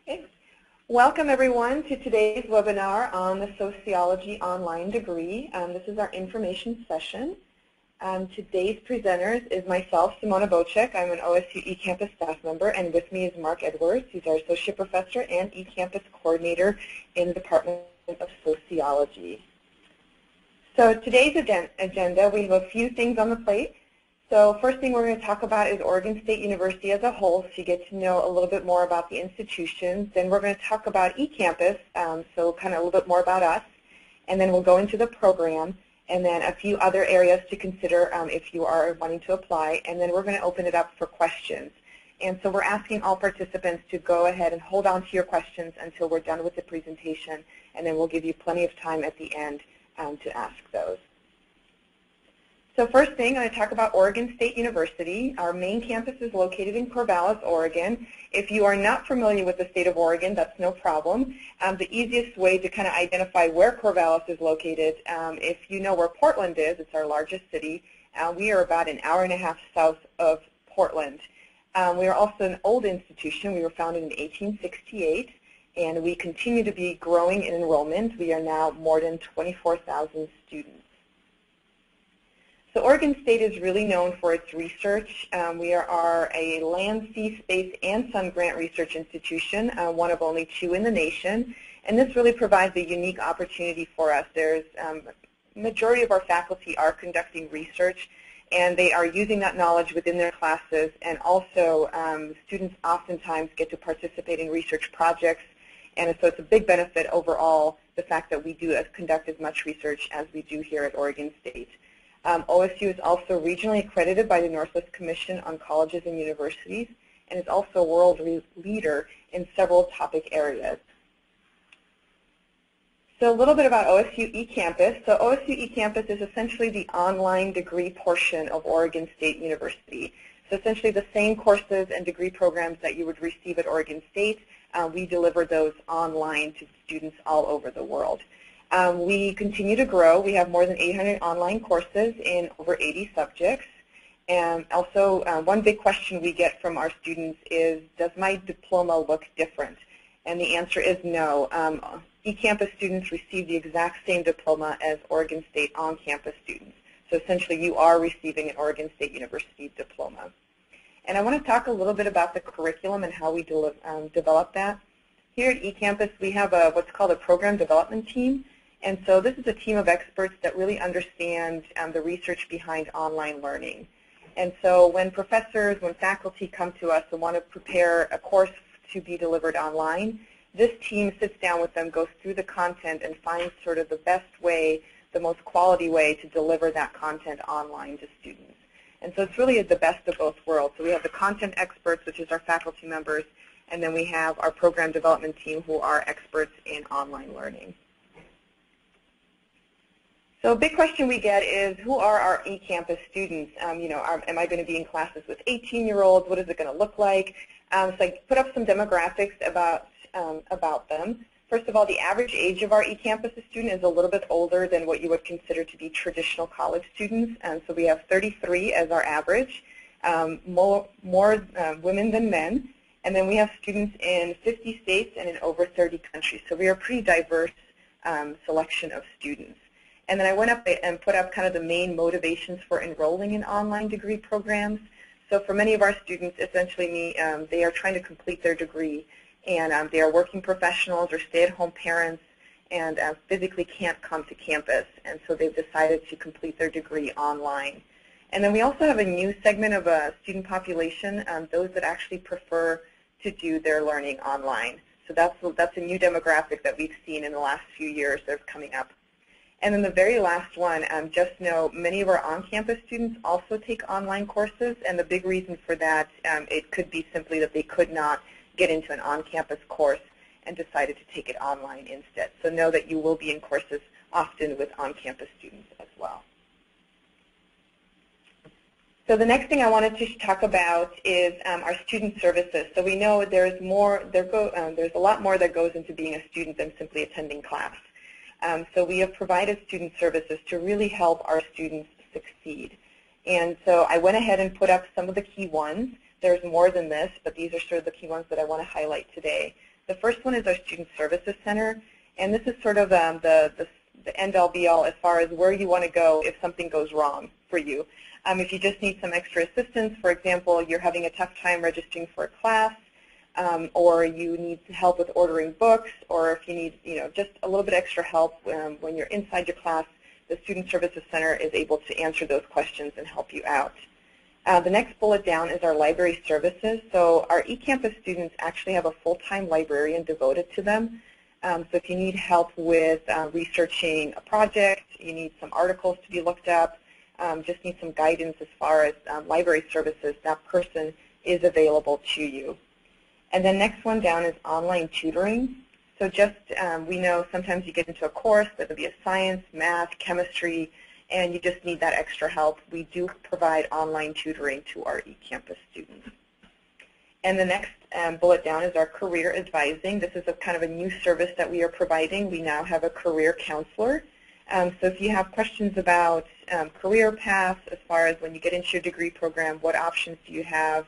Okay. Welcome everyone to today's webinar on the Sociology Online degree. This is our information session. Today's presenters is myself, Simona Bocek. I'm an OSU eCampus staff member, and with me is Mark Edwards. He's our associate professor and eCampus coordinator in the Department of Sociology. So today's agenda, we have a few things on the plate. So first thing we're going to talk about is Oregon State University as a whole, so you get to know a little bit more about the institutions. Then we're going to talk about eCampus, so kind of a little bit more about us. And then we'll go into the program, and then a few other areas to consider if you are wanting to apply. And then we're going to open it up for questions. And so we're asking all participants to go ahead and hold on to your questions until we're done with the presentation, and then we'll give you plenty of time at the end to ask those. So first thing, I'm going to talk about Oregon State University. Our main campus is located in Corvallis, Oregon. If you are not familiar with the state of Oregon, that's no problem. The easiest way to kind of identify where Corvallis is located, if you know where Portland is, it's our largest city. We are about an hour and a half south of Portland. We are also an old institution. We were founded in 1868, and we continue to be growing in enrollment. We are now more than 24,000 students. So Oregon State is really known for its research. We are a land, sea, space, and sun grant research institution, one of only two in the nation. And this really provides a unique opportunity for us. There's majority of our faculty are conducting research, and they are using that knowledge within their classes. And also, students oftentimes get to participate in research projects. And so it's a big benefit overall, the fact that we do conduct as much research as we do here at Oregon State. OSU is also regionally accredited by the Northwest Commission on Colleges and Universities, and is also a world leader in several topic areas. So a little bit about OSU eCampus. So OSU eCampus is essentially the online degree portion of Oregon State University. So essentially the same courses and degree programs that you would receive at Oregon State, we deliver those online to students all over the world. We continue to grow. We have more than 800 online courses in over 80 subjects. And also, one big question we get from our students is, does my diploma look different? And the answer is no. eCampus students receive the exact same diploma as Oregon State on-campus students. So essentially, you are receiving an Oregon State University diploma. And I want to talk a little bit about the curriculum and how we develop that. Here at eCampus, we have what's called a program development team. And so this is a team of experts that really understand the research behind online learning. And so when professors, when faculty come to us and want to prepare a course to be delivered online, this team sits down with them, goes through the content, and finds sort of the best way, the most quality way to deliver that content online to students. And so it's really the best of both worlds. So we have the content experts, which is our faculty members, and then we have our program development team who are experts in online learning. So a big question we get is, who are our eCampus students? Am I going to be in classes with 18-year-olds? What is it going to look like? So I put up some demographics about them. First of all, the average age of our eCampus student is a little bit older than what you would consider to be traditional college students. So we have 33 as our average, more women than men. And then we have students in 50 states and in over 30 countries. So we are a pretty diverse selection of students. And then I went up and put up kind of the main motivations for enrolling in online degree programs. So for many of our students, essentially they are trying to complete their degree, and they are working professionals or stay-at-home parents and physically can't come to campus. And so they've decided to complete their degree online. And then we also have a new segment of a student population, those that actually prefer to do their learning online. So that's a new demographic that we've seen in the last few years that are coming up. And then the very last one, just know many of our on-campus students also take online courses, and the big reason for that, it could be simply that they could not get into an on-campus course and decided to take it online instead. So know that you will be in courses often with on-campus students as well. So the next thing I wanted to talk about is our student services. So we know there's a lot more that goes into being a student than simply attending class. So we have provided student services to really help our students succeed. And so I went ahead and put up some of the key ones. There's more than this, but these are sort of the key ones that I want to highlight today. The first one is our Student Services Center, and this is sort of the end-all be-all as far as where you want to go if something goes wrong for you. If you just need some extra assistance, for example, you're having a tough time registering for a class, or you need help with ordering books, or if you need just a little bit extra help when you're inside your class, the Student Services Center is able to answer those questions and help you out. The next bullet down is our library services. So our eCampus students actually have a full-time librarian devoted to them. So if you need help with researching a project, you need some articles to be looked up, just need some guidance as far as library services, that person is available to you. And then next one down is online tutoring. So just, we know sometimes you get into a course, whether it be a science, math, chemistry, and you just need that extra help. We do provide online tutoring to our eCampus students. And the next bullet down is our career advising. This is a kind of a new service that we are providing. We now have a career counselor. So if you have questions about career paths, as far as when you get into your degree program, what options do you have,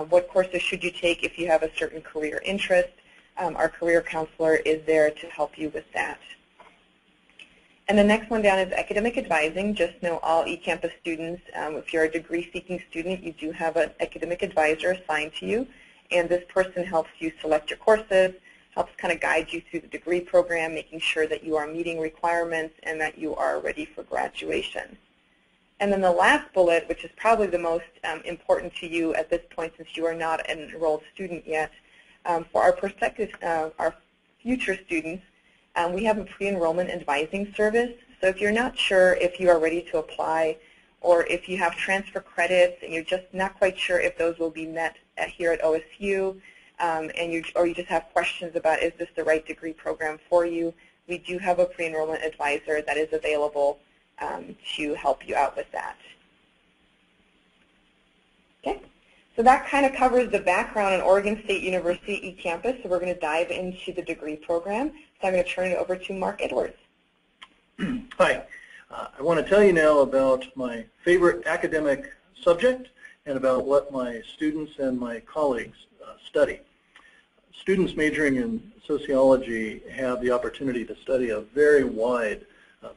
what courses should you take if you have a certain career interest, our career counselor is there to help you with that. And the next one down is academic advising. Just know all eCampus students, if you're a degree-seeking student, you do have an academic advisor assigned to you, and this person helps you select your courses, helps kind of guide you through the degree program, making sure that you are meeting requirements and that you are ready for graduation. And then the last bullet, which is probably the most important to you at this point since you are not an enrolled student yet, for our prospective, our future students, we have a pre-enrollment advising service. So if you're not sure if you are ready to apply, or if you have transfer credits and you're just not quite sure if those will be met here at OSU, or you just have questions about is this the right degree program for you, we do have a pre-enrollment advisor that is available to help you out with that. Okay. So that kind of covers the background on Oregon State University eCampus. So we're going to dive into the degree program. So I'm going to turn it over to Mark Edwards. Hi. I want to tell you now about my favorite academic subject and about what my students and my colleagues study. Students majoring in sociology have the opportunity to study a very wide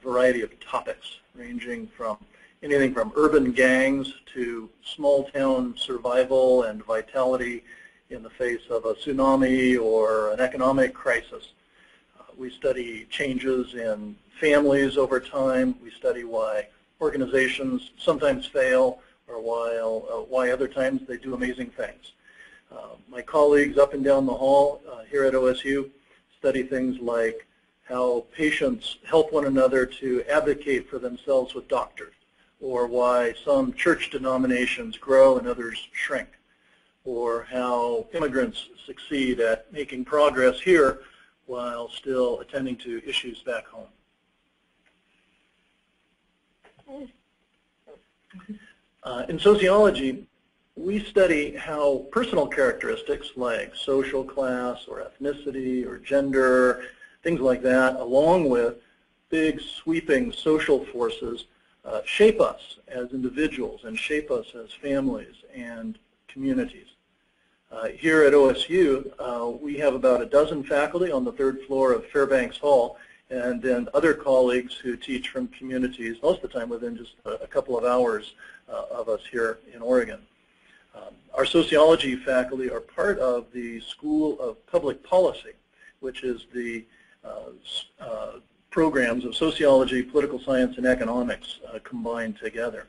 variety of topics, ranging from anything from urban gangs to small-town survival and vitality in the face of a tsunami or an economic crisis. We study changes in families over time. We study why organizations sometimes fail, or why other times they do amazing things. My colleagues up and down the hall here at OSU study things like how patients help one another to advocate for themselves with doctors, or why some church denominations grow and others shrink, or how immigrants succeed at making progress here while still attending to issues back home. In sociology, we study how personal characteristics like social class or ethnicity or gender, things like that, along with big sweeping social forces, shape us as individuals and shape us as families and communities. Here at OSU, we have about a dozen faculty on the third floor of Fairbanks Hall, and then other colleagues who teach from communities, most of the time within just a couple of hours of us here in Oregon. Our sociology faculty are part of the School of Public Policy, which is the programs of sociology, political science, and economics combined together.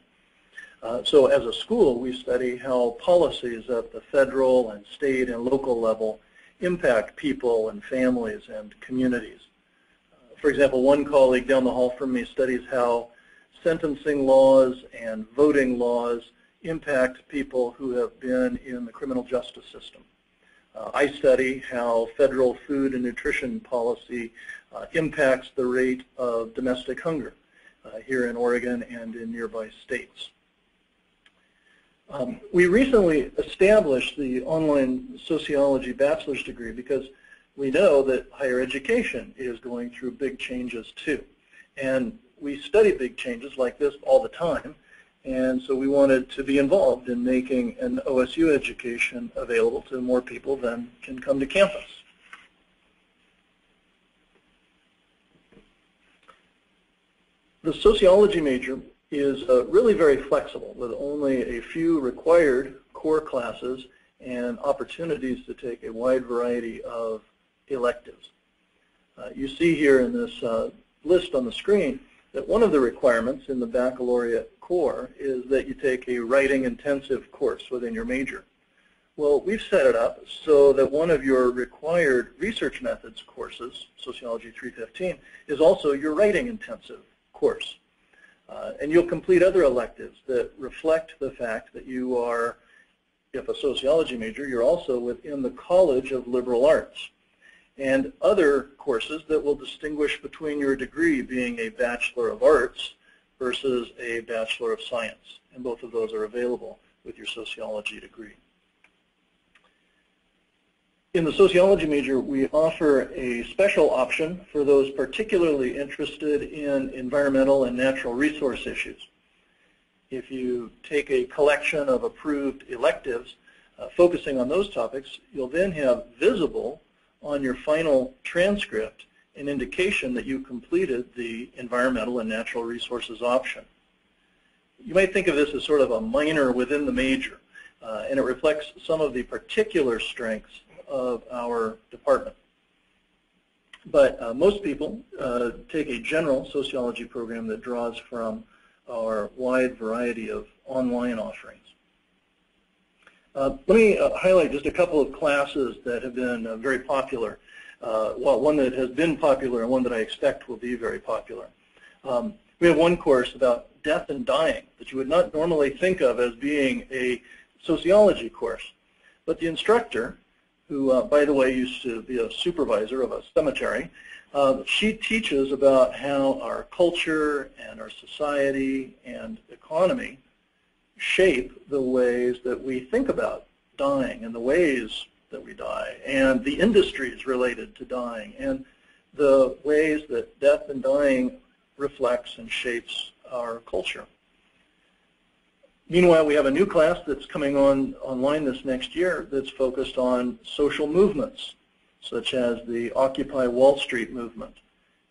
So as a school, we study how policies at the federal and state and local level impact people and families and communities. For example, one colleague down the hall from me studies how sentencing laws and voting laws impact people who have been in the criminal justice system. I study how federal food and nutrition policy impacts the rate of domestic hunger here in Oregon and in nearby states. We recently established the online sociology bachelor's degree because we know that higher education is going through big changes too. And we study big changes like this all the time, and so we wanted to be involved in making an OSU education available to more people than can come to campus. The sociology major is really very flexible with only a few required core classes and opportunities to take a wide variety of electives. You see here in this list on the screen that one of the requirements in the baccalaureate core is that you take a writing intensive course within your major. Well, we've set it up so that one of your required research methods courses, Sociology 315, is also your writing intensive course. And you'll complete other electives that reflect the fact that you are, if a sociology major, you're also within the College of Liberal Arts. And other courses that will distinguish between your degree being a Bachelor of Arts versus a Bachelor of Science. And both of those are available with your sociology degree. In the sociology major, we offer a special option for those particularly interested in environmental and natural resource issues. If you take a collection of approved electives focusing on those topics, you'll then have visible on your final transcript an indication that you completed the environmental and natural resources option. You might think of this as sort of a minor within the major, and it reflects some of the particular strengths of our department. But most people take a general sociology program that draws from our wide variety of online offerings. Let me highlight just a couple of classes that have been very popular. Well, one that has been popular and one that I expect will be very popular. We have one course about death and dying that you would not normally think of as being a sociology course. But the instructor, who, by the way, used to be a supervisor of a cemetery, she teaches about how our culture and our society and economy shape the ways that we think about dying and the ways that we die and the industries related to dying and the ways that death and dying reflects and shapes our culture. Meanwhile, we have a new class that's coming online this next year that's focused on social movements, such as the Occupy Wall Street movement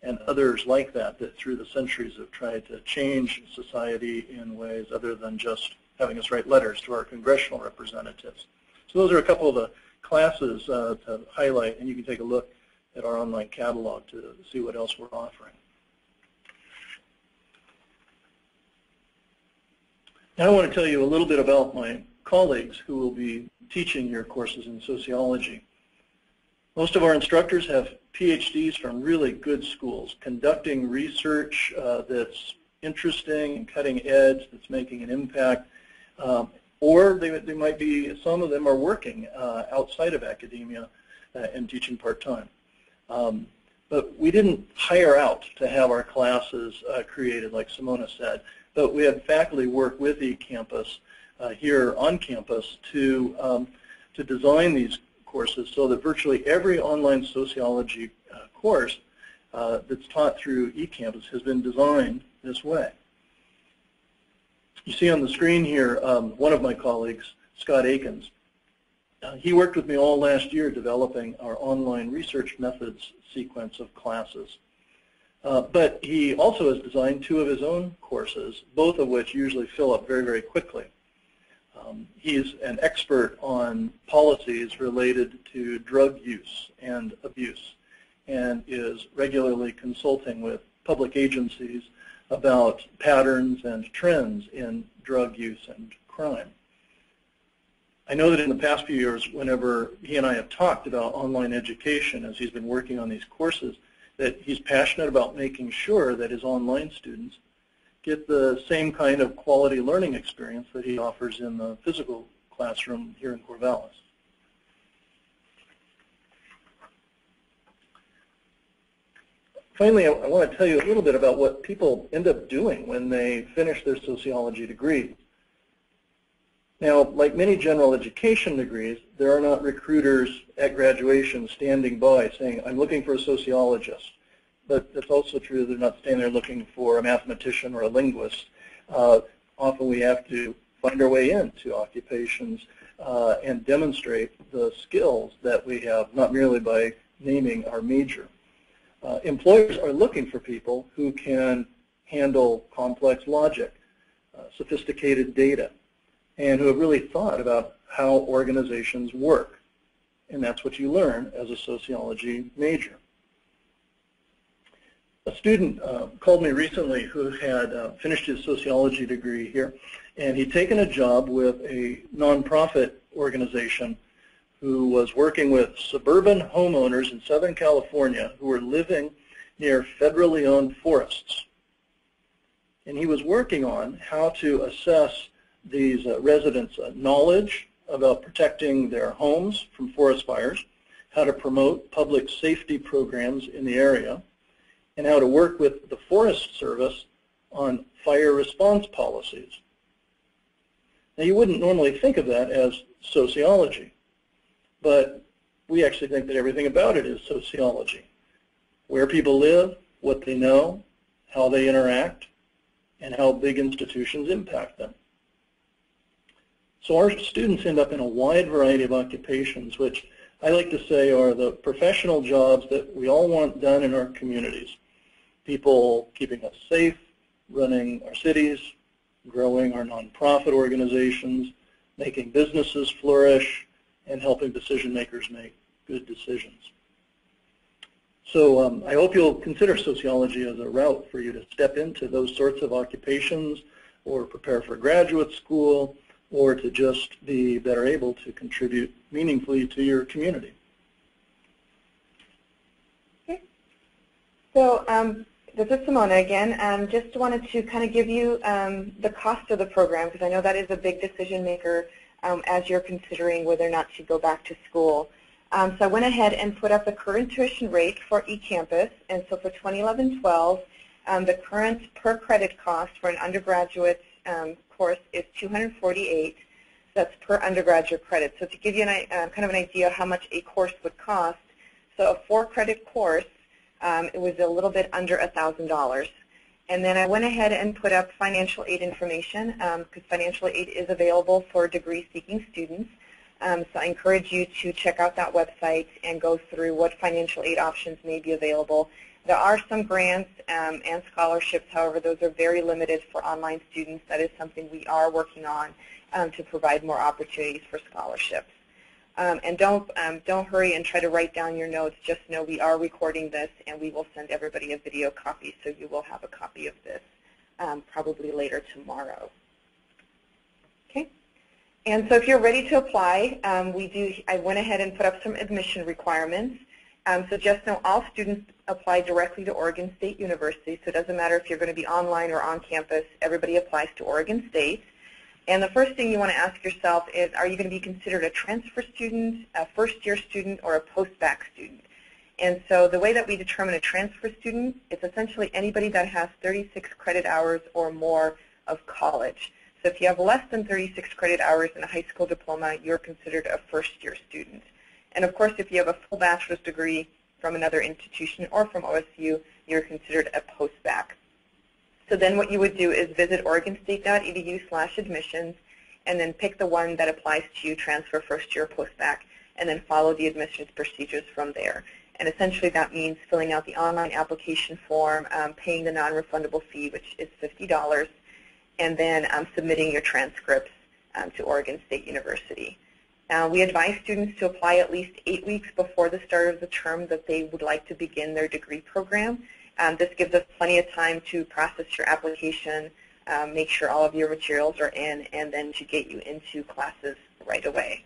and others like that that through the centuries have tried to change society in ways other than just having us write letters to our congressional representatives. So those are a couple of the classes to highlight, and you can take a look at our online catalog to see what else we're offering. Now I want to tell you a little bit about my colleagues who will be teaching your courses in sociology. Most of our instructors have PhDs from really good schools, conducting research that's interesting and cutting edge, that's making an impact, or they might be, some of them are working outside of academia and teaching part-time. But we didn't hire out to have our classes created, like Simona said, but we had faculty work with eCampus here on campus to design these courses so that virtually every online sociology course that's taught through eCampus has been designed this way. You see on the screen here one of my colleagues, Scott Akins. He worked with me all last year developing our online research methods sequence of classes. But he also has designed two of his own courses, both of which usually fill up very, very quickly. He's an expert on policies related to drug use and abuse and is regularly consulting with public agencies about patterns and trends in drug use and crime. I know that in the past few years, whenever he and I have talked about online education as he's been working on these courses, that he's passionate about making sure that his online students get the same kind of quality learning experience that he offers in the physical classroom here in Corvallis. Finally, I want to tell you a little bit about what people end up doing when they finish their sociology degree. Now, like many general education degrees, there are not recruiters at graduation standing by saying, I'm looking for a sociologist. But it's also true they're not standing there looking for a mathematician or a linguist. Often we have to find our way into occupations and demonstrate the skills that we have, not merely by naming our major. Employers are looking for people who can handle complex logic, sophisticated data, and who have really thought about how organizations work. And that's what you learn as a sociology major. A student called me recently who had finished his sociology degree here, and he'd taken a job with a nonprofit organization who was working with suburban homeowners in Southern California who were living near federally owned forests. And he was working on how to assess these residents' knowledge about protecting their homes from forest fires, how to promote public safety programs in the area, and how to work with the Forest Service on fire response policies. Now, you wouldn't normally think of that as sociology, but we actually think that everything about it is sociology. Where people live, what they know, how they interact, and how big institutions impact them. So our students end up in a wide variety of occupations, which I like to say are the professional jobs that we all want done in our communities. People keeping us safe, running our cities, growing our nonprofit organizations, making businesses flourish, and helping decision makers make good decisions. So I hope you'll consider sociology as a route for you to step into those sorts of occupations or prepare for graduate school or to just be better able to contribute meaningfully to your community. Okay. So this is Simona again. Just wanted to kind of give you the cost of the program because I know that is a big decision maker as you're considering whether or not to go back to school. So I went ahead and put up the current tuition rate for eCampus, and so for 2011-12, the current per credit cost for an undergraduate course is $248. That's per undergraduate credit. So to give you kind of an idea of how much a course would cost, so a 4-credit course, it was a little bit under $1,000. And then I went ahead and put up financial aid information because financial aid is available for degree-seeking students. So I encourage you to check out that website and go through what financial aid options may be available. There are some grants and scholarships. However, those are very limited for online students. That is something we are working on to provide more opportunities for scholarships. And don't hurry and try to write down your notes. Just know we are recording this, and we will send everybody a video copy, so you will have a copy of this probably later tomorrow. Okay. And so if you're ready to apply, I went ahead and put up some admission requirements. So just know all students apply directly to Oregon State University, so it doesn't matter if you're going to be online or on campus, everybody applies to Oregon State. And the first thing you want to ask yourself is, are you going to be considered a transfer student, a first-year student, or a post-bac student? And so the way that we determine a transfer student is essentially anybody that has 36 credit hours or more of college. So if you have less than 36 credit hours in a high school diploma, you're considered a first-year student. And of course, if you have a full bachelor's degree from another institution or from OSU, you're considered a post-bac. So then what you would do is visit oregonstate.edu/admissions and then pick the one that applies to you, transfer, first-year, post-bac, and then follow the admissions procedures from there. And essentially that means filling out the online application form, paying the non-refundable fee, which is $50, and then submitting your transcripts to Oregon State University. We advise students to apply at least 8 weeks before the start of the term that they would like to begin their degree program. This gives us plenty of time to process your application, make sure all of your materials are in, and then to get you into classes right away.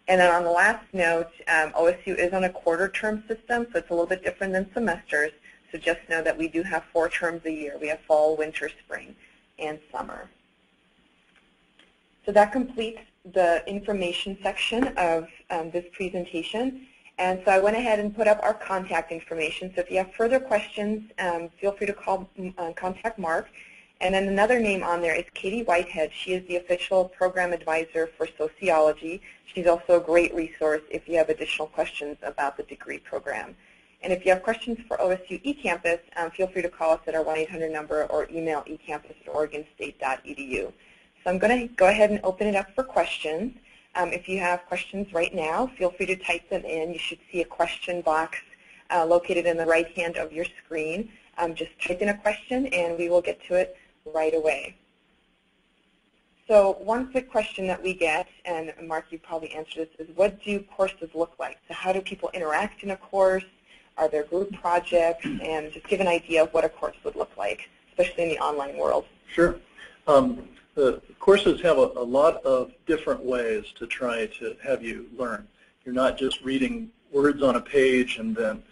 And then on the last note, OSU is on a quarter term system, so it's a little bit different than semesters. So just know that we do have 4 terms a year. We have fall, winter, spring, and summer. So that completes the information section of this presentation. And so I went ahead and put up our contact information. So if you have further questions, feel free to contact Mark. And then another name on there is Katie Whitehead. She is the official program advisor for sociology. She's also a great resource if you have additional questions about the degree program. And if you have questions for OSU eCampus, feel free to call us at our 1-800 number or email ecampus@oregonstate.edu. So I'm going to go ahead and open it up for questions. If you have questions right now, feel free to type them in. You should see a question box located in the right hand of your screen. just type in a question and we will get to it right away. So one quick question that we get, and Mark, you probably answered this, is what do courses look like? So how do people interact in a course? Are there group projects? And just give an idea of what a course would look like, especially in the online world. Sure. The courses have a lot of different ways to try to have you learn. You're not just reading words on a page and then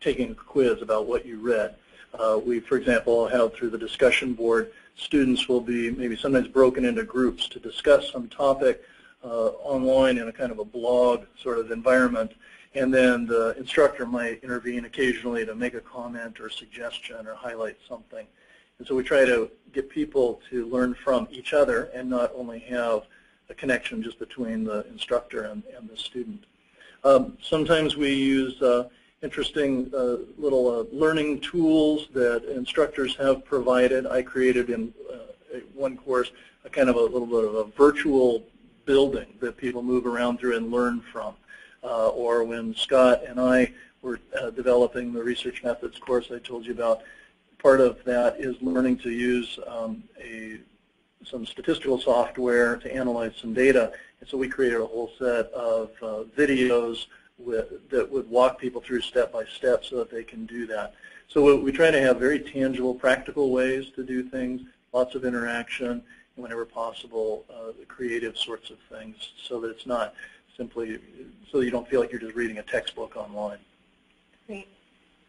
taking a quiz about what you read. We, for example, have through the discussion board, students will be maybe sometimes broken into groups to discuss some topic online in a kind of a blog sort of environment, and then the instructor might intervene occasionally to make a comment or suggestion or highlight something. And so we try to get people to learn from each other and not only have a connection just between the instructor and the student. Sometimes we use interesting little learning tools that instructors have provided. I created in one course a kind of a little bit of a virtual building that people move around through and learn from. Or when Scott and I were developing the research methods course I told you about, part of that is learning to use some statistical software to analyze some data. And so we created a whole set of videos that would walk people through step by step so that they can do that. So we try to have very tangible, practical ways to do things, lots of interaction, and whenever possible, the creative sorts of things, so that it's not simply, so you don't feel like you're just reading a textbook online. Great.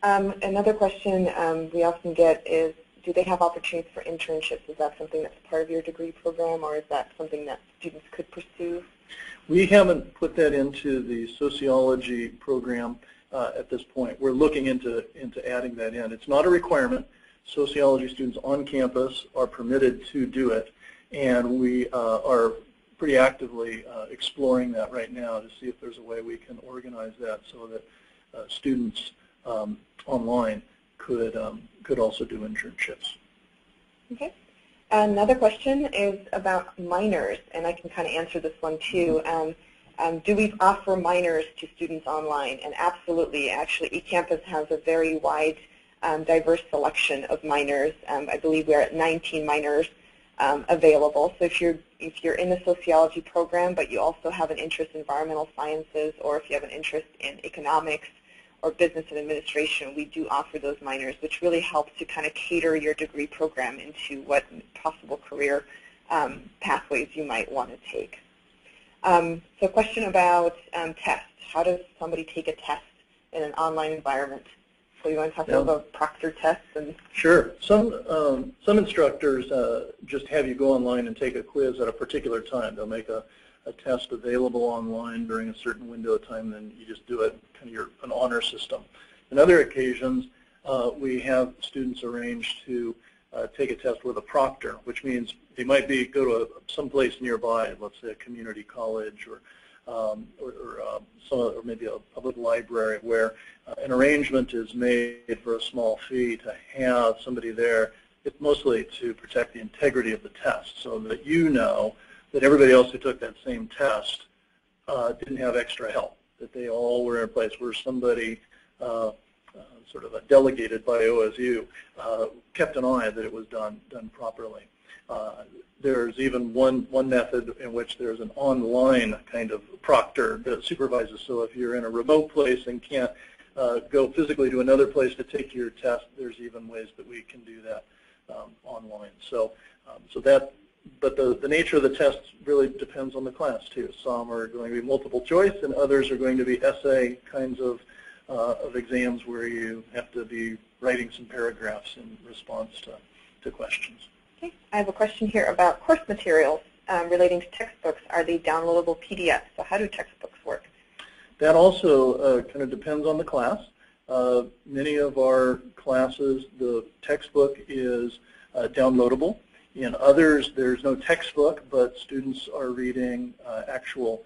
Another question we often get is, do they have opportunities for internships? Is that something that's part of your degree program, or is that something that students could pursue? We haven't put that into the sociology program at this point. We're looking into adding that in. It's not a requirement. Sociology students on campus are permitted to do it, and we are pretty actively exploring that right now to see if there's a way we can organize that so that students online could also do internships. Okay. Another question is about minors, and I can kind of answer this one too. Do we offer minors to students online? And absolutely. Actually, eCampus has a very wide, diverse selection of minors. I believe we're at 19 minors available. So if you're in the sociology program, but you also have an interest in environmental sciences, or if you have an interest in economics or business and administration, we do offer those minors, which really helps to kind of cater your degree program into what possible career pathways you might want to take. So a question about tests. How does somebody take a test in an online environment? So you want to talk about proctor tests? And sure. Some instructors just have you go online and take a quiz at a particular time. They'll make a test available online during a certain window of time, then you just do it, kind of an honor system. In other occasions, we have students arrange to take a test with a proctor, which means they might go to someplace nearby, let's say a community college or maybe a public library, where an arrangement is made for a small fee to have somebody there. It's mostly to protect the integrity of the test, so that you know that everybody else who took that same test didn't have extra help, that they all were in a place where somebody sort of delegated by OSU kept an eye that it was done properly. There's even one method in which there's an online kind of proctor that supervises. So if you're in a remote place and can't go physically to another place to take your test, there's even ways that we can do that online. But the nature of the test really depends on the class too. Some are going to be multiple choice, and others are going to be essay kinds of exams where you have to be writing some paragraphs in response to questions. Okay. I have a question here about course materials relating to textbooks. Are they downloadable PDFs? So how do textbooks work? That also kind of depends on the class. Many of our classes, the textbook is downloadable. In others, there's no textbook, but students are reading actual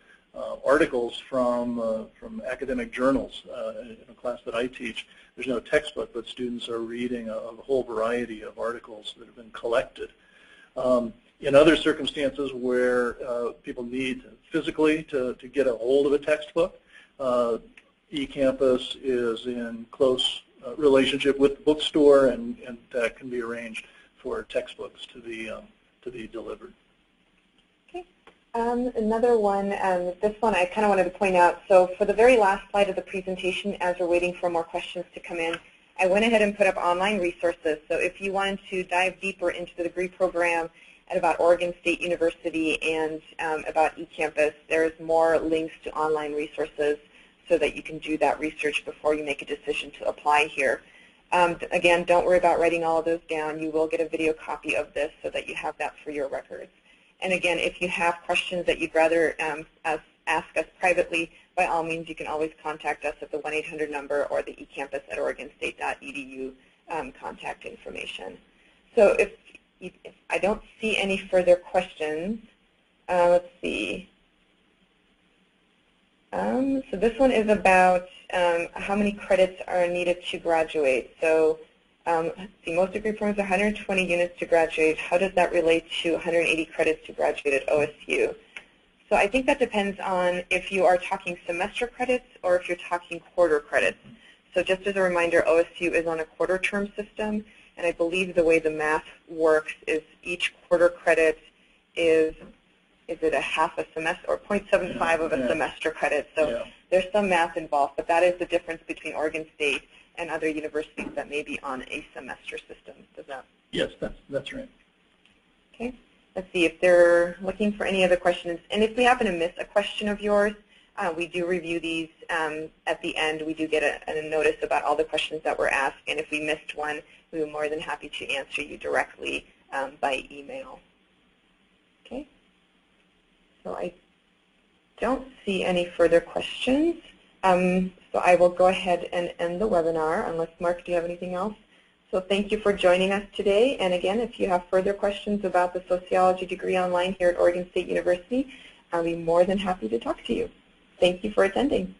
articles from academic journals. In a class that I teach, there's no textbook, but students are reading a whole variety of articles that have been collected. In other circumstances where people need physically to get a hold of a textbook, eCampus is in close relationship with the bookstore, and that can be arranged for textbooks to be delivered. Okay. Another one, this one I kind of wanted to point out. So for the very last slide of the presentation, as we're waiting for more questions to come in, I went ahead and put up online resources. So if you wanted to dive deeper into the degree program and about Oregon State University and about eCampus, there's more links to online resources so that you can do that research before you make a decision to apply here. Again, don't worry about writing all of those down. You will get a video copy of this so that you have that for your records. And again, if you have questions that you'd rather ask us privately, by all means, you can always contact us at the 1-800 number or the ecampus@oregonstate.edu contact information. So if I don't see any further questions, let's see. So this one is about how many credits are needed to graduate. So let's see, most degree programs are 120 units to graduate. How does that relate to 180 credits to graduate at OSU? So I think that depends on if you are talking semester credits or if you're talking quarter credits. So just as a reminder, OSU is on a quarter term system, and I believe the way the math works is each quarter credit is it a half a semester or 0.75 of a semester credit? So there's some math involved, but that is the difference between Oregon State and other universities that may be on a semester system. Does that? Yes, that's right. Okay. Let's see if they're looking for any other questions. And if we happen to miss a question of yours, we do review these at the end. We do get a notice about all the questions that were asked. And if we missed one, we were more than happy to answer you directly by email. Okay. So I don't see any further questions. So I will go ahead and end the webinar, unless, Mark, do you have anything else? So thank you for joining us today. And again, if you have further questions about the sociology degree online here at Oregon State University, I'll be more than happy to talk to you. Thank you for attending.